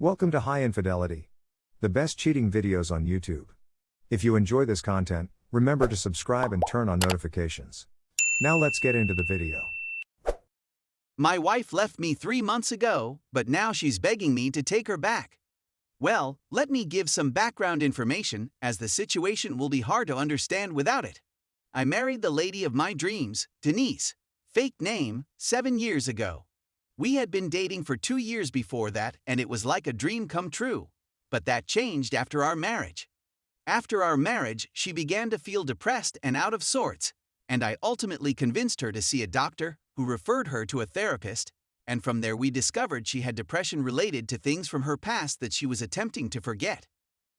Welcome to High Infidelity, the best cheating videos on YouTube. If you enjoy this content, remember to subscribe and turn on notifications. Now let's get into the video. My wife left me 3 months ago, but now she's begging me to take her back. Well, let me give some background information, as the situation will be hard to understand without it. I married the lady of my dreams, Denise, fake name, 7 years ago. We had been dating for 2 years before that, and it was like a dream come true. But that changed after our marriage. After our marriage, she began to feel depressed and out of sorts, and I ultimately convinced her to see a doctor, who referred her to a therapist, and from there we discovered she had depression related to things from her past that she was attempting to forget.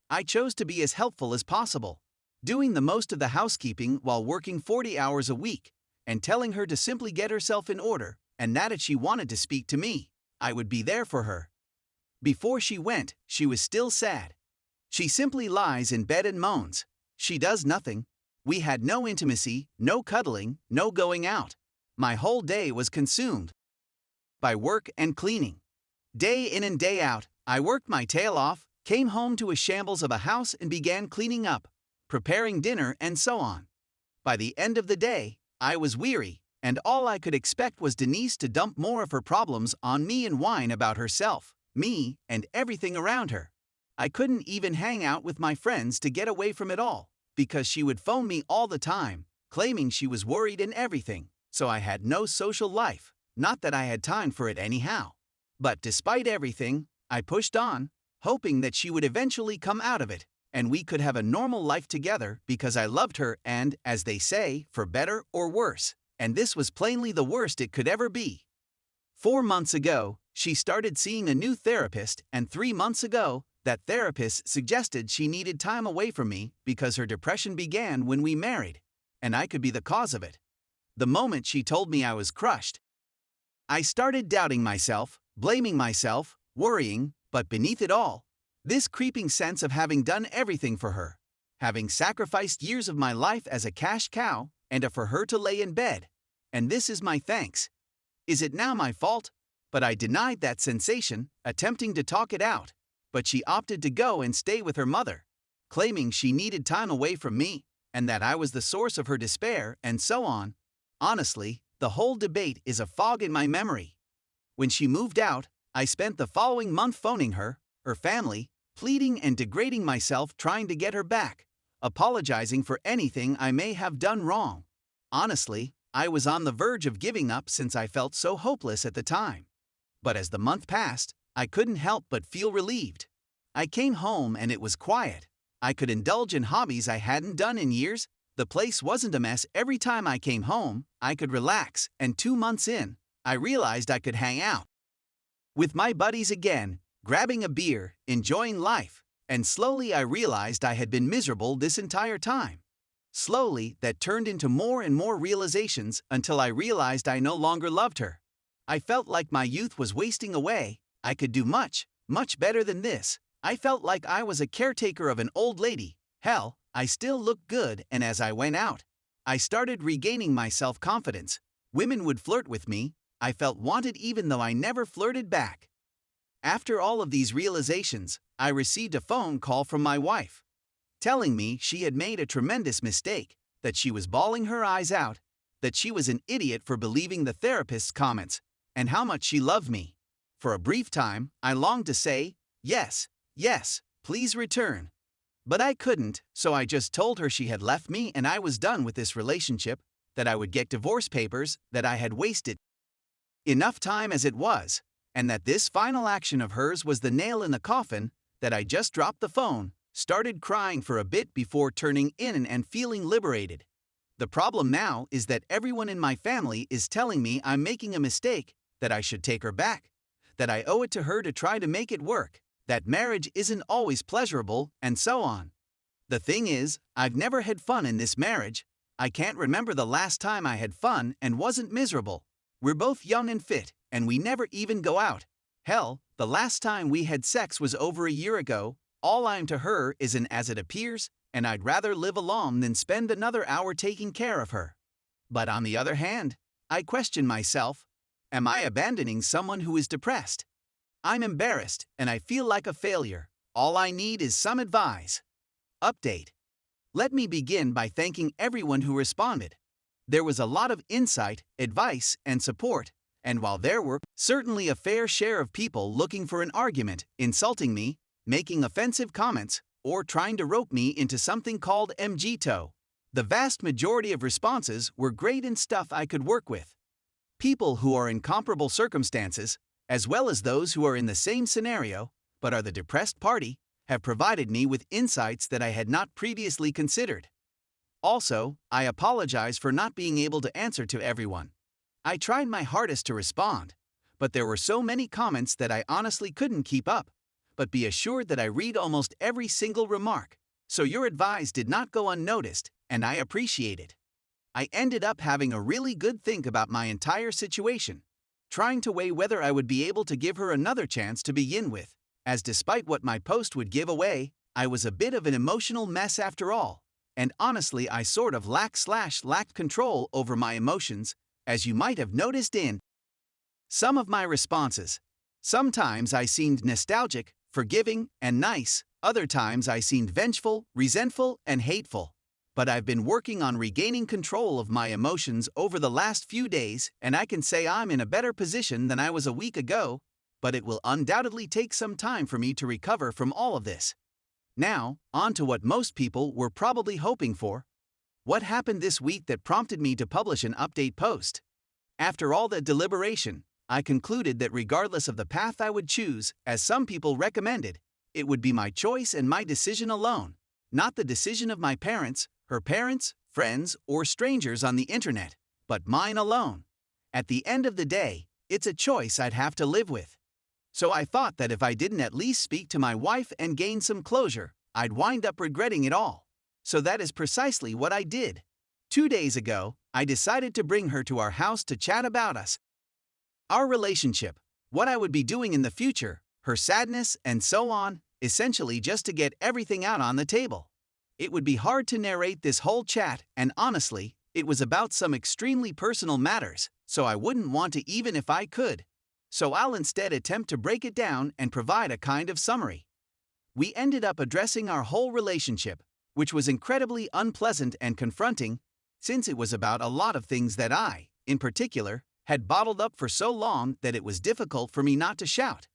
I chose to be as helpful as possible, doing the most of the housekeeping while working 40 hours a week, and telling her to simply get herself in order, and that if she wanted to speak to me, I would be there for her. Before she went, she was still sad. She simply lies in bed and moans. She does nothing. We had no intimacy, no cuddling, no going out. My whole day was consumed by work and cleaning. Day in and day out, I worked my tail off, came home to a shambles of a house and began cleaning up, preparing dinner and so on. By the end of the day, I was weary, and all I could expect was Denise to dump more of her problems on me and whine about herself, me, and everything around her. I couldn't even hang out with my friends to get away from it all, because she would phone me all the time, claiming she was worried and everything, so I had no social life, not that I had time for it anyhow. But despite everything, I pushed on, hoping that she would eventually come out of it, and we could have a normal life together because I loved her and, as they say, for better or worse. And this was plainly the worst it could ever be. 4 months ago, she started seeing a new therapist, and 3 months ago, that therapist suggested she needed time away from me because her depression began when we married, and I could be the cause of it. The moment she told me I was crushed, I started doubting myself, blaming myself, worrying, but beneath it all, this creeping sense of having done everything for her, having sacrificed years of my life as a cash cow, and for her to lay in bed. And this is my thanks. Is it now my fault? But I denied that sensation, attempting to talk it out. But she opted to go and stay with her mother, claiming she needed time away from me, and that I was the source of her despair, and so on. Honestly, the whole debate is a fog in my memory. When she moved out, I spent the following month phoning her family, pleading and degrading myself trying to get her back, apologizing for anything I may have done wrong. Honestly, I was on the verge of giving up since I felt so hopeless at the time. But as the month passed, I couldn't help but feel relieved. I came home and it was quiet. I could indulge in hobbies I hadn't done in years. The place wasn't a mess every time I came home. I could relax, and 2 months in, I realized I could hang out with my buddies again, grabbing a beer, enjoying life. And slowly I realized I had been miserable this entire time. Slowly, that turned into more and more realizations until I realized I no longer loved her. I felt like my youth was wasting away. I could do much, much better than this. I felt like I was a caretaker of an old lady. Hell, I still looked good, and as I went out, I started regaining my self-confidence. Women would flirt with me. I felt wanted even though I never flirted back. After all of these realizations, I received a phone call from my wife, telling me she had made a tremendous mistake, that she was bawling her eyes out, that she was an idiot for believing the therapist's comments, and how much she loved me. For a brief time, I longed to say, yes, yes, please return. But I couldn't, so I just told her she had left me and I was done with this relationship, that I would get divorce papers, that I had wasted enough time as it was, and that this final action of hers was the nail in the coffin, that I just dropped the phone, started crying for a bit before turning in and feeling liberated. The problem now is that everyone in my family is telling me I'm making a mistake, that I should take her back, that I owe it to her to try to make it work, that marriage isn't always pleasurable, and so on. The thing is, I've never had fun in this marriage. I can't remember the last time I had fun and wasn't miserable. We're both young and fit, and we never even go out. Hell, the last time we had sex was over a year ago. All I'm to her is an as it appears, and I'd rather live alone than spend another hour taking care of her. But on the other hand, I question myself, am I abandoning someone who is depressed? I'm embarrassed and I feel like a failure. All I need is some advice. Update. Let me begin by thanking everyone who responded. There was a lot of insight, advice, and support, and while there were certainly a fair share of people looking for an argument, insulting me, making offensive comments, or trying to rope me into something called MGTO, the vast majority of responses were great and stuff I could work with. People who are in comparable circumstances, as well as those who are in the same scenario, but are the depressed party, have provided me with insights that I had not previously considered. Also, I apologize for not being able to answer to everyone. I tried my hardest to respond, but there were so many comments that I honestly couldn't keep up. But be assured that I read almost every single remark, so your advice did not go unnoticed, and I appreciate it. I ended up having a really good think about my entire situation, trying to weigh whether I would be able to give her another chance to begin with, as despite what my post would give away, I was a bit of an emotional mess after all, and honestly I sort of lacked control over my emotions, as you might have noticed in some of my responses. Sometimes I seemed nostalgic, forgiving, and nice, other times I seemed vengeful, resentful, and hateful. But I've been working on regaining control of my emotions over the last few days, and I can say I'm in a better position than I was a week ago, but it will undoubtedly take some time for me to recover from all of this. Now, on to what most people were probably hoping for. What happened this week that prompted me to publish an update post? After all that deliberation, I concluded that regardless of the path I would choose, as some people recommended, it would be my choice and my decision alone, not the decision of my parents, her parents, friends, or strangers on the internet, but mine alone. At the end of the day, it's a choice I'd have to live with. So I thought that if I didn't at least speak to my wife and gain some closure, I'd wind up regretting it all. So that is precisely what I did. 2 days ago, I decided to bring her to our house to chat about us, our relationship, what I would be doing in the future, her sadness, and so on, essentially just to get everything out on the table. It would be hard to narrate this whole chat, and honestly, it was about some extremely personal matters, so I wouldn't want to even if I could. So I'll instead attempt to break it down and provide a kind of summary. We ended up addressing our whole relationship, which was incredibly unpleasant and confronting, since it was about a lot of things that I, in particular, had bottled up for so long that it was difficult for me not to shout.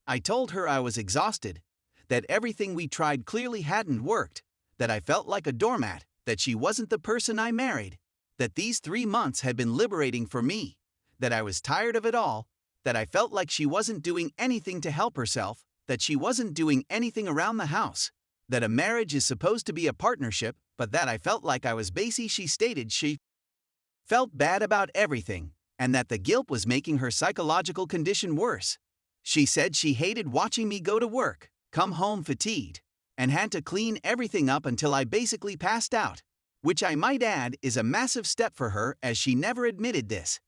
I told her I was exhausted, that everything we tried clearly hadn't worked, that I felt like a doormat, that she wasn't the person I married, that these 3 months had been liberating for me, that I was tired of it all, that I felt like she wasn't doing anything to help herself, that she wasn't doing anything around the house, that a marriage is supposed to be a partnership, but that I felt like I was basically. She stated she felt bad about everything, and that the guilt was making her psychological condition worse. She said she hated watching me go to work, come home fatigued, and had to clean everything up until I basically passed out, which I might add is a massive step for her as she never admitted this.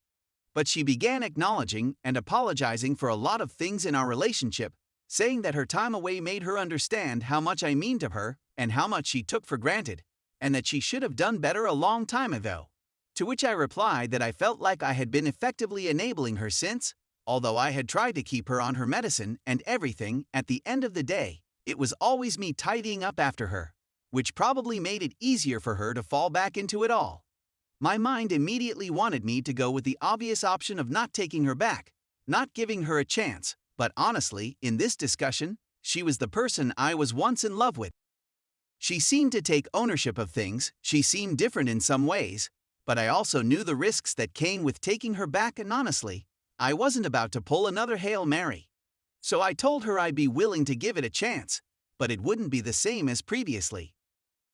But she began acknowledging and apologizing for a lot of things in our relationship, saying that her time away made her understand how much I mean to her and how much she took for granted, and that she should have done better a long time ago. To which I replied that I felt like I had been effectively enabling her since, although I had tried to keep her on her medicine and everything, at the end of the day, it was always me tidying up after her, which probably made it easier for her to fall back into it all. My mind immediately wanted me to go with the obvious option of not taking her back, not giving her a chance, but honestly, in this discussion, she was the person I was once in love with. She seemed to take ownership of things, she seemed different in some ways, but I also knew the risks that came with taking her back, and honestly, I wasn't about to pull another Hail Mary. So I told her I'd be willing to give it a chance, but it wouldn't be the same as previously.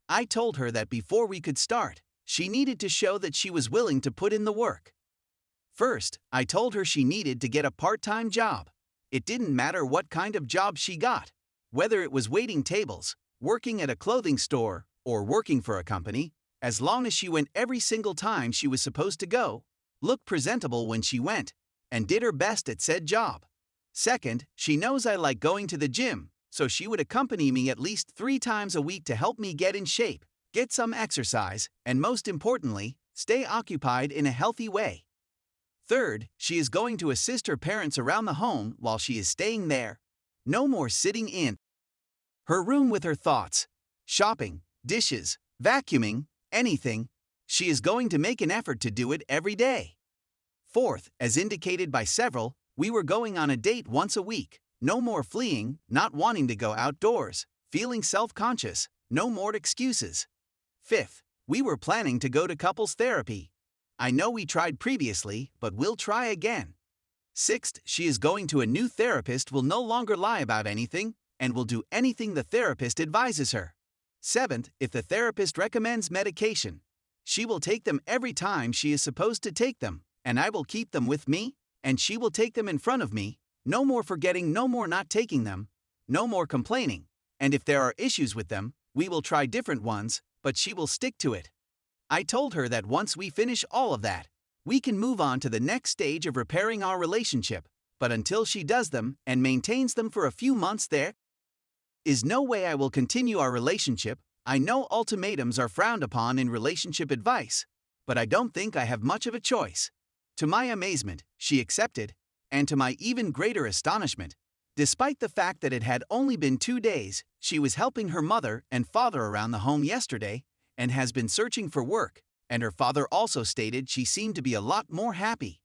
I told her that before we could start, she needed to show that she was willing to put in the work. First, I told her she needed to get a part-time job. It didn't matter what kind of job she got, whether it was waiting tables, working at a clothing store, or working for a company, as long as she went every single time she was supposed to go, looked presentable when she went, and did her best at said job. Second, she knows I like going to the gym, so she would accompany me at least 3 times a week to help me get in shape, get some exercise, and most importantly, stay occupied in a healthy way. Third, she is going to assist her parents around the home while she is staying there. No more sitting in her room with her thoughts. Shopping, dishes, vacuuming, anything. She is going to make an effort to do it every day. Fourth, as indicated by several, we were going on a date once a week. No more fleeing, not wanting to go outdoors, feeling self-conscious, no more excuses. Fifth, we were planning to go to couples therapy. I know we tried previously, but we'll try again. Sixth, she is going to a new therapist, will no longer lie about anything, and will do anything the therapist advises her. Seventh, if the therapist recommends medication, she will take them every time she is supposed to take them, and I will keep them with me, and she will take them in front of me. No more forgetting, no more not taking them, no more complaining, and if there are issues with them, we will try different ones, but she will stick to it. I told her that once we finish all of that, we can move on to the next stage of repairing our relationship, but until she does them and maintains them for a few months, there is no way I will continue our relationship. I know ultimatums are frowned upon in relationship advice, but I don't think I have much of a choice. To my amazement, she accepted, and to my even greater astonishment, despite the fact that it had only been 2 days, she was helping her mother and father around the home yesterday and has been searching for work, and her father also stated she seemed to be a lot more happy.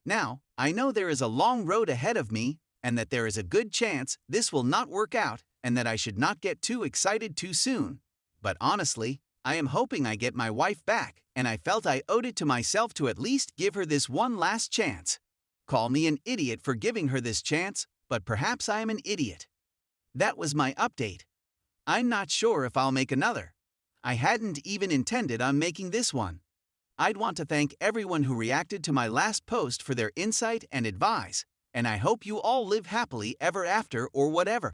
Now, I know there is a long road ahead of me and that there is a good chance this will not work out and that I should not get too excited too soon. But honestly, I am hoping I get my wife back, and I felt I owed it to myself to at least give her this one last chance. Call me an idiot for giving her this chance, but perhaps I am an idiot. That was my update. I'm not sure if I'll make another. I hadn't even intended on making this one. I'd want to thank everyone who reacted to my last post for their insight and advice, and I hope you all live happily ever after or whatever.